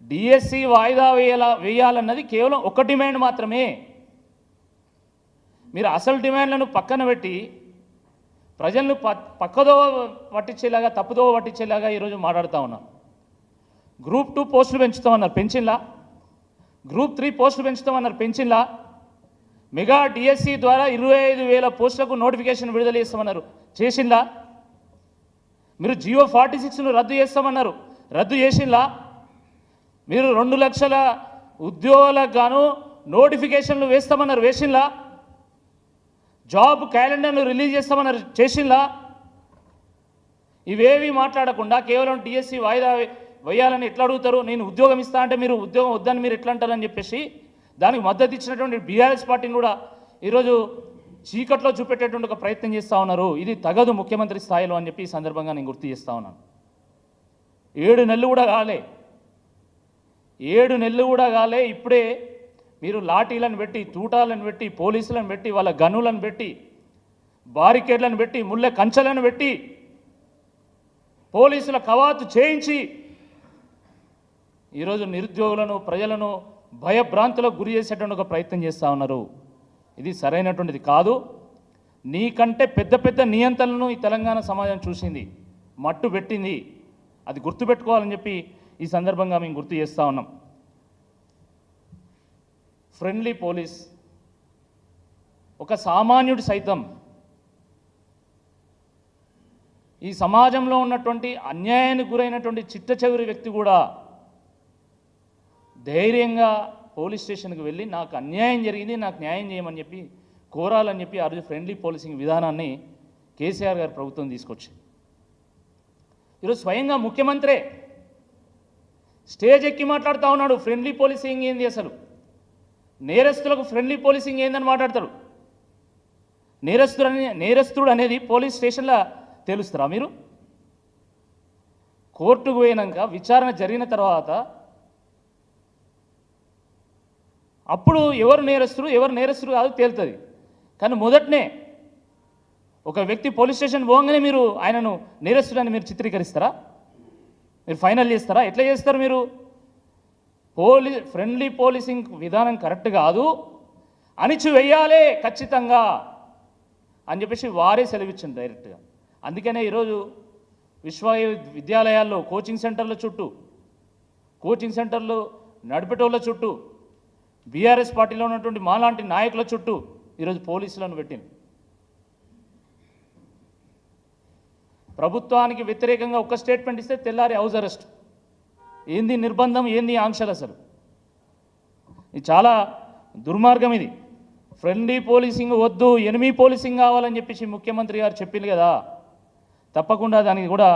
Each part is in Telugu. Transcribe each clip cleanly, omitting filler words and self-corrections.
డిఎస్సి వాయిదా వేయాలన్నది కేవలం ఒక డిమాండ్ మాత్రమే. మీరు అసలు డిమాండ్లను పక్కన పెట్టి ప్రజలను పక్కదో పట్టించేలాగా తప్పుదో పట్టించేలాగా ఈరోజు మాట్లాడుతూ ఉన్నారు. గ్రూప్ 2 పోస్టులు పెంచుతామన్నారు, పెంచిన్లా? గ్రూప్ 3 పోస్టులు పెంచుతామన్నారు, పెంచిన్లా? మెగా డిఎస్సి ద్వారా 25,000 పోస్టులకు నోటిఫికేషన్ విడుదల చేస్తామన్నారు, చేసిందా? మీరు జియో 46ను రద్దు చేస్తామన్నారు, రద్దు చేసిందా? మీరు 2 లక్షల ఉద్యోగాలకు గాను నోటిఫికేషన్లు వేస్తామన్నారు, వేసిందా? జాబ్ క్యాలెండర్ను రిలీజ్ చేస్తామన్నారు, చేసిందా? ఇవేవి మాట్లాడకుండా కేవలం డిఎస్సి వాయిదా వేయాలని ఎట్లా అడుగుతారు? నేను ఉద్యోగం ఇస్తా అంటే మీరు ఉద్యోగం వద్దని మీరు ఎట్లా అంటారని చెప్పేసి దానికి మద్దతు ఇచ్చినటువంటి బీఆర్ఎస్ పార్టీని కూడా ఈరోజు చీకట్లో చూపెట్టేటువంటి ఒక ప్రయత్నం చేస్తూ ఉన్నారు. ఇది తగదు ముఖ్యమంత్రి స్థాయిలో అని చెప్పి ఈ సందర్భంగా నేను గుర్తు చేస్తూ ఉన్నాను. 7 నెలలు కూడా కాలే, 7 నెలలు కూడా కాలే, ఇప్పుడే మీరు లాఠీలను పెట్టి, తూటాలను పెట్టి, పోలీసులను పెట్టి, వాళ్ళ గనులను పెట్టి, బారికేడ్లను పెట్టి, ముళ్ళ కంచెలను పెట్టి, పోలీసుల కవాతు చేయించి ఈరోజు నిరుద్యోగులను, ప్రజలను భయభ్రాంతులకు గురి చేసేటువంటి ఒక ప్రయత్నం చేస్తూ ఉన్నారు. ఇది సరైనటువంటిది కాదు. నీకంటే పెద్ద పెద్ద నియంత్రణలను ఈ తెలంగాణ సమాజం చూసింది, మట్టు పెట్టింది. అది గుర్తుపెట్టుకోవాలని చెప్పి ఈ సందర్భంగా మేము గుర్తు చేస్తూ ఉన్నాం. ఫ్రెండ్లీ పోలీస్, ఒక సామాన్యుడు సైతం ఈ సమాజంలో ఉన్నటువంటి అన్యాయానికి గురైనటువంటి చిట్ట చివరి వ్యక్తి కూడా ధైర్యంగా పోలీస్ స్టేషన్కి వెళ్ళి నాకు అన్యాయం జరిగింది, నాకు న్యాయం చేయమని చెప్పి కోరాలని చెప్పి ఆ రోజు ఫ్రెండ్లీ పోలీసింగ్ విధానాన్ని కేసీఆర్ గారి ప్రభుత్వం తీసుకొచ్చింది. ఈరోజు స్వయంగా ముఖ్యమంత్రే స్టేజ్ ఎక్కి మాట్లాడుతూ ఉన్నాడు, ఫ్రెండ్లీ పోలీసింగ్ ఏంది, అసలు నేరస్తులకు ఫ్రెండ్లీ పోలీసింగ్ ఏందని మాట్లాడతాడు. నేరస్తుడు అనేది పోలీస్ స్టేషన్లో తెలుస్తారా మీరు? కోర్టుకు పోయినాక విచారణ జరిగిన తర్వాత అప్పుడు ఎవరు నేరస్తుడు కాదు తేలుతుంది. కానీ మొదటనే ఒక వ్యక్తి పోలీస్ స్టేషన్ పోగానే మీరు ఆయనను నేరస్తుడని మీరు చిత్రీకరిస్తారా? మీరు ఫైనల్ చేస్తారా? ఎట్లా చేస్తారు మీరు? ఫ్రెండ్లీ పోలీసింగ్ విధానం కరెక్ట్ కాదు, అణిచివేయాలే ఖచ్చితంగా అని చెప్పేసి వారే సెలవిచ్చింది డైరెక్ట్గా. అందుకనే ఈరోజు విశ్వవిద్యాలయాల్లో కోచింగ్ సెంటర్ల చుట్టూ, కోచింగ్ సెంటర్లు నడిపేటోళ్ళ చుట్టూ, బీఆర్ఎస్ పార్టీలో ఉన్నటువంటి మాలాంటి నాయకుల చుట్టూ ఈరోజు పోలీసులను పెట్టింది. ప్రభుత్వానికి వ్యతిరేకంగా ఒక స్టేట్మెంట్ ఇస్తే తెల్లారి హౌస్ అరెస్ట్. ఏంది నిర్బంధం, ఏంది ఆంక్షలు? అసలు ఇది చాలా దుర్మార్గం. ఇది ఫ్రెండ్లీ పోలీసింగ్ వద్దు, ఎనిమీ పోలీసింగ్ కావాలని చెప్పేసి ముఖ్యమంత్రి గారు చెప్పింది కదా, తప్పకుండా దానికి కూడా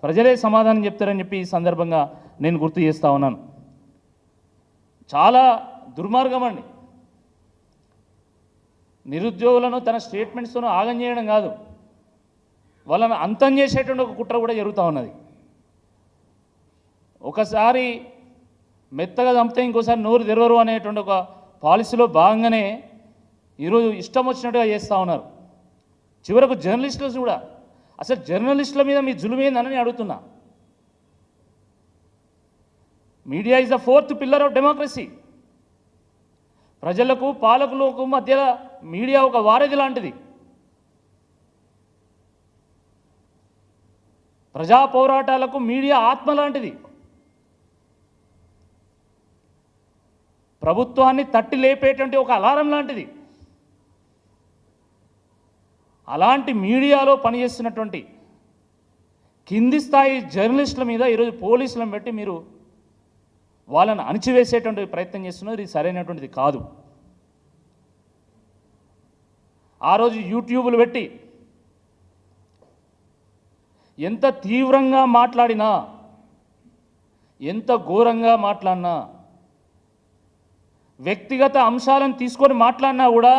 ప్రజలే సమాధానం చెప్తారని చెప్పి ఈ సందర్భంగా నేను గుర్తు చేస్తూ ఉన్నాను. చాలా దుర్మార్గం అండి. నిరుద్యోగులను తన స్టేట్మెంట్స్తోనూ ఆగం చేయడం కాదు, వాళ్ళను అంతం చేసేటువంటి ఒక కుట్ర కూడా జరుగుతూ ఉన్నది. ఒకసారి మెత్తగా చంపితే ఇంకోసారి నోరు తెరవరు అనేటువంటి ఒక పాలసీలో భాగంగానే ఈరోజు ఇష్టం వచ్చినట్టుగా చేస్తూ ఉన్నారు. చివరకు జర్నలిస్టులు కూడా, అసలు జర్నలిస్టుల మీద మీ జులుమేందని అడుగుతున్నా. Media is the 4th pillar of democracy. ప్రజలకు పాలకులకు మధ్య మీడియా ఒక వారధి లాంటిది. ప్రజా పోరాటాలకు మీడియా ఆత్మ లాంటిది. ప్రభుత్వాన్ని తట్టి లేపేటువంటి ఒక అలారం లాంటిది. అలాంటి మీడియాలో పనిచేస్తున్నటువంటి కింది స్థాయి జర్నలిస్టుల మీద ఈరోజు పోలీసులను పెట్టి మీరు వాళ్ళని అణిచివేసేటువంటి ప్రయత్నం చేస్తున్నారు. ఇది సరైనటువంటిది కాదు. ఆ రోజు యూట్యూబ్లు పెట్టి ఎంత తీవ్రంగా మాట్లాడినా, ఎంత ఘోరంగా మాట్లాడినా, వ్యక్తిగత అంశాలను తీసుకొని మాట్లాడినా కూడా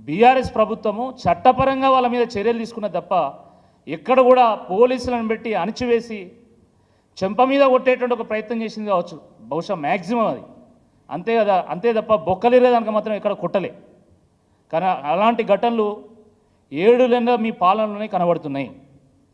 బీఆర్ఎస్ ప్రభుత్వము చట్టపరంగా వాళ్ళ మీద చర్యలు తీసుకున్న తప్ప ఎక్కడ కూడా పోలీసులను పెట్టి అణిచివేసి చెంప మీద కొట్టేటువంటి ఒక ప్రయత్నం చేసింది కావచ్చు, బహుశా మ్యాక్సిమం అది అంతే కదా, అంతే తప్ప బొక్కలేదానికి మాత్రం ఎక్కడ కొట్టలే. కానీ అలాంటి ఘటనలు 7 నెలల మీ పాలనలోనే కనబడుతున్నాయి.